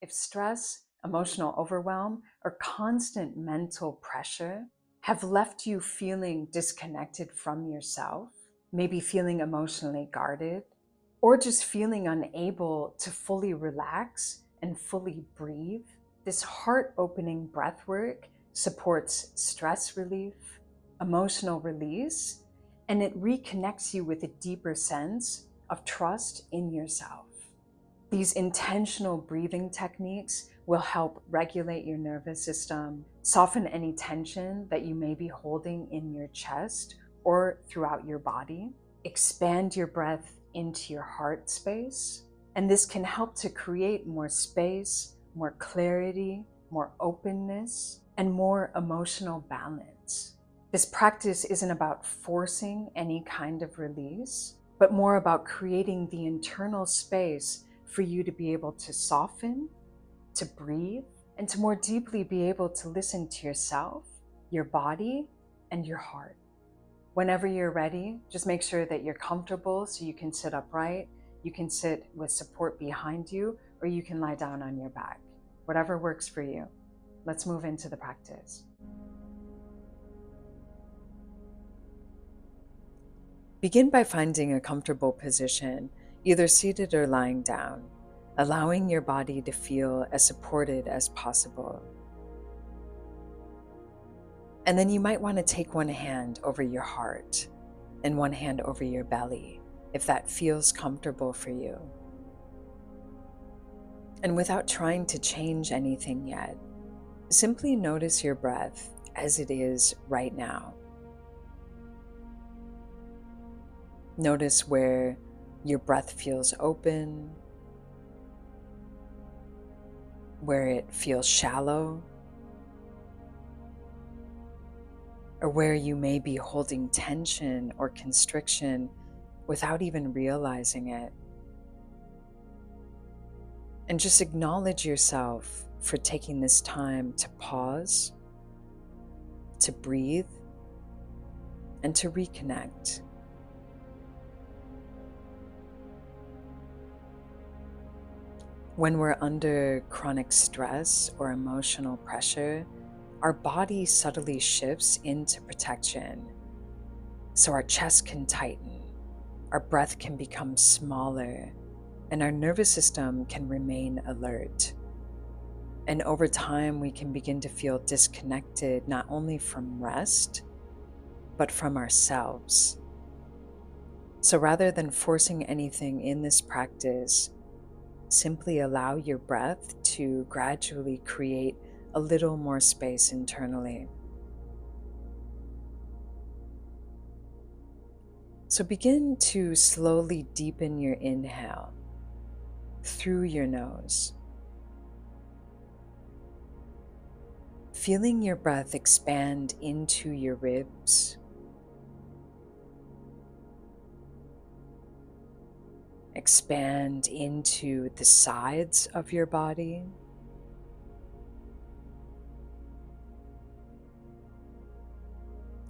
If stress, emotional overwhelm, or constant mental pressure have left you feeling disconnected from yourself, maybe feeling emotionally guarded, or just feeling unable to fully relax and fully breathe, this heart opening breath work supports stress relief, emotional release, and it reconnects you with a deeper sense of trust in yourself. These intentional breathing techniques will help regulate your nervous system, soften any tension that you may be holding in your chest or throughout your body, expand your breath into your heart space, and this can help to create more space, more clarity, more openness, and more emotional balance. This practice isn't about forcing any kind of release, but more about creating the internal space for you to be able to soften, to breathe, and to more deeply be able to listen to yourself, your body, and your heart. Whenever you're ready, just make sure that you're comfortable so you can sit upright, you can sit with support behind you, or you can lie down on your back. Whatever works for you. Let's move into the practice. Begin by finding a comfortable position, either seated or lying down, allowing your body to feel as supported as possible. And then you might want to take one hand over your heart and one hand over your belly, if that feels comfortable for you. And without trying to change anything yet, simply notice your breath as it is right now. Notice where your breath feels open, where it feels shallow, or where you may be holding tension or constriction without even realizing it. And just acknowledge yourself for taking this time to pause, to breathe, and to reconnect. When we're under chronic stress or emotional pressure, our body subtly shifts into protection. So our chest can tighten, our breath can become smaller, and our nervous system can remain alert. And over time, we can begin to feel disconnected not only from rest, but from ourselves. So rather than forcing anything in this practice, simply allow your breath to gradually create a little more space internally. So begin to slowly deepen your inhale through your nose, feeling your breath expand into your ribs, expand into the sides of your body,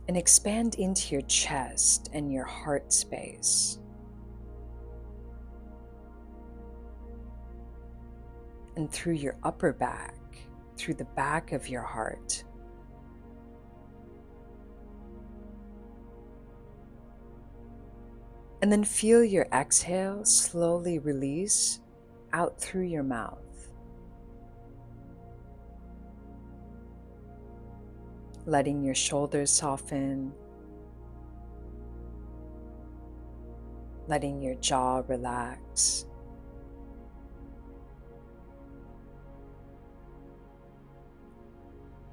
and expand into your chest and your heart space. And through your upper back, through the back of your heart. And then feel your exhale slowly release out through your mouth. Letting your shoulders soften, letting your jaw relax.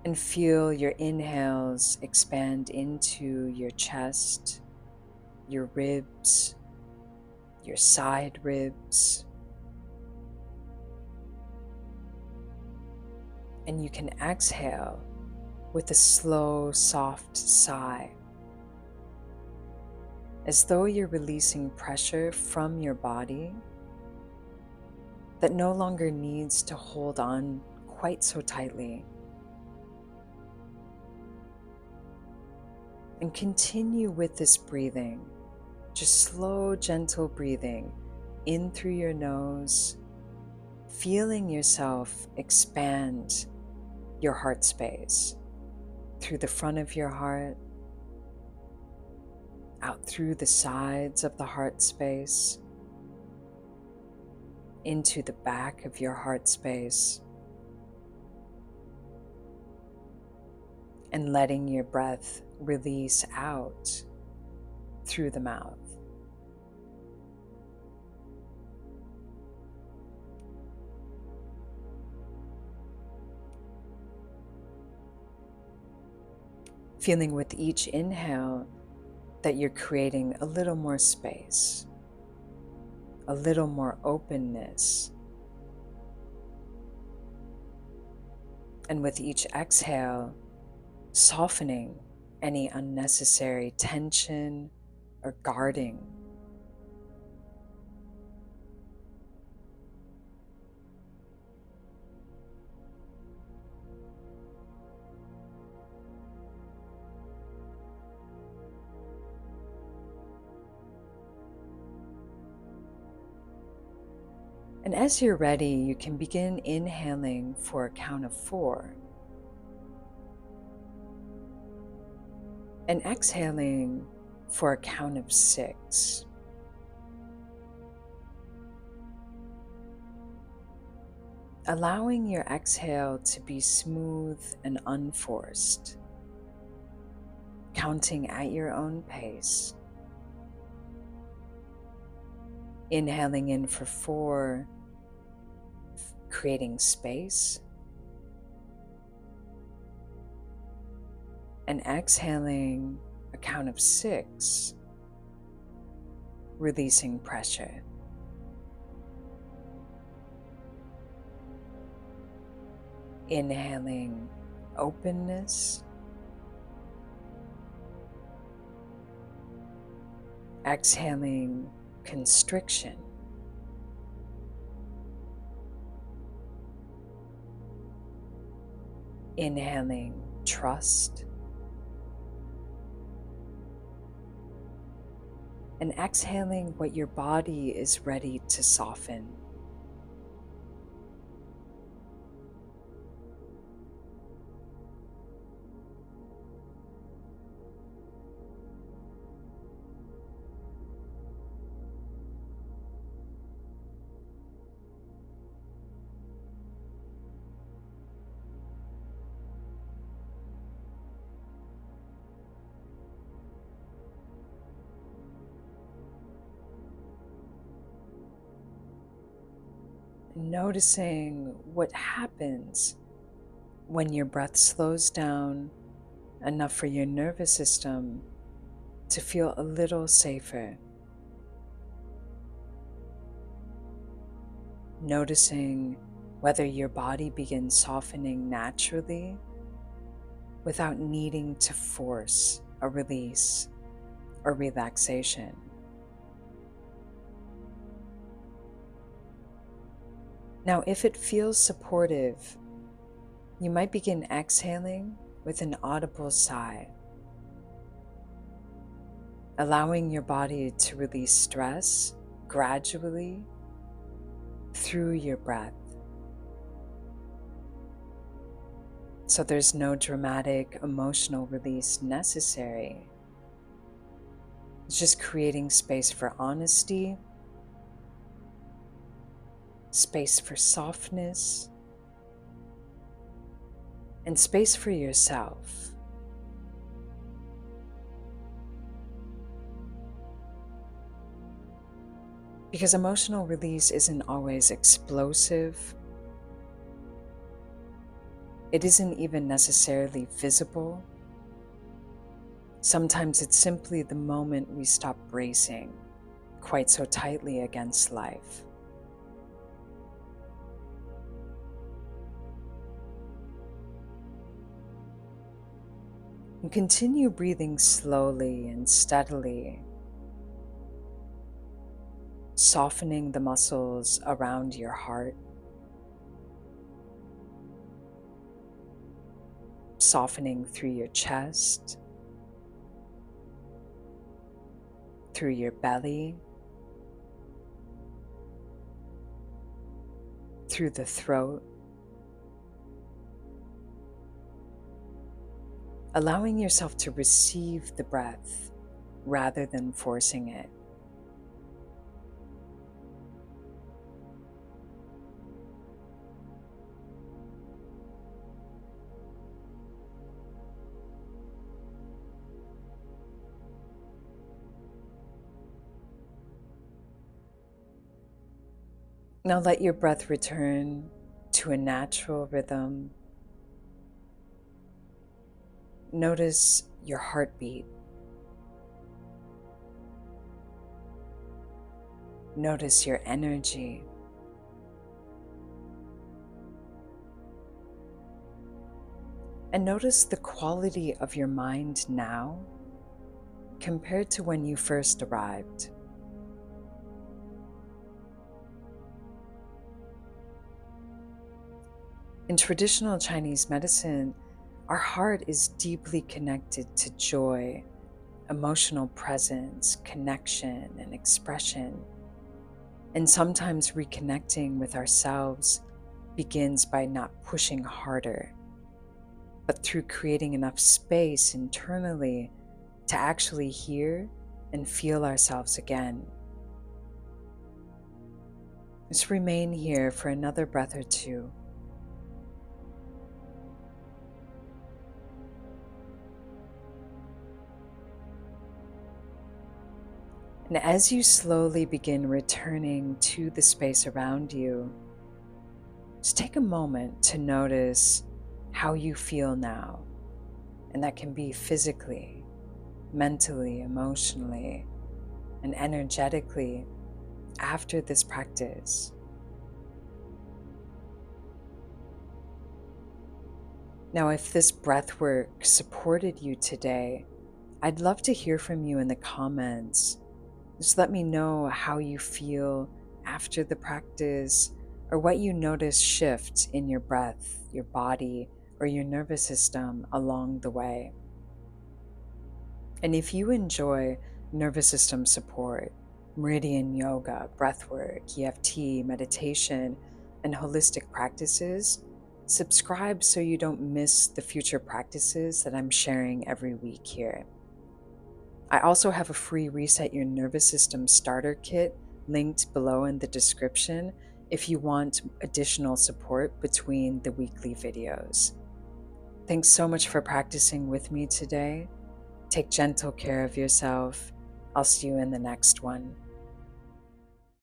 And feel your inhales expand into your chest, your ribs, your side ribs. And you can exhale with a slow, soft sigh, as though you're releasing pressure from your body that no longer needs to hold on quite so tightly. And continue with this breathing, just slow, gentle breathing in through your nose feeling yourself expand your heart space through the front of your heart, out through the sides of the heart space, into the back of your heart space, and letting your breath release out through the mouth. Feeling with each inhale that you're creating a little more space, a little more openness. And with each exhale, softening any unnecessary tension or guarding. And as you're ready, you can begin inhaling for a count of 4 and exhaling for a count of 6. Allowing your exhale to be smooth and unforced, counting at your own pace. Inhaling in for 4, creating space, and exhaling a count of 6, releasing pressure. Inhaling openness, exhaling constriction. Inhaling trust, and exhaling what your body is ready to soften. Noticing what happens when your breath slows down enough for your nervous system to feel a little safer. Noticing whether your body begins softening naturally without needing to force a release or relaxation. Now, if it feels supportive, you might begin exhaling with an audible sigh, allowing your body to release stress gradually through your breath. So there's no dramatic emotional release necessary. It's just creating space for honesty, space for softness, and space for yourself. Because emotional release isn't always explosive. It isn't even necessarily visible. Sometimes it's simply the moment we stop bracing quite so tightly against life. And continue breathing slowly and steadily, softening the muscles around your heart, softening through your chest, through your belly, through the throat, allowing yourself to receive the breath rather than forcing it. Now let your breath return to a natural rhythm. Notice your heartbeat. Notice your energy. And notice the quality of your mind now compared to when you first arrived. In traditional Chinese medicine, our heart is deeply connected to joy, emotional presence, connection, and expression. And sometimes reconnecting with ourselves begins by not pushing harder, but through creating enough space internally to actually hear and feel ourselves again. Just remain here for another breath or two. And as you slowly begin returning to the space around you, just take a moment to notice how you feel now. And that can be physically, mentally, emotionally, and energetically after this practice. Now, if this breath work supported you today, I'd love to hear from you in the comments. Just let me know how you feel after the practice or what you notice shift in your breath, your body, or your nervous system along the way. And if you enjoy nervous system support, meridian yoga, breathwork, EFT, meditation, and holistic practices, subscribe so you don't miss the future practices that I'm sharing every week here. I also have a free Reset Your Nervous System starter kit linked below in the description if you want additional support between the weekly videos. Thanks so much for practicing with me today. Take gentle care of yourself. I'll see you in the next one.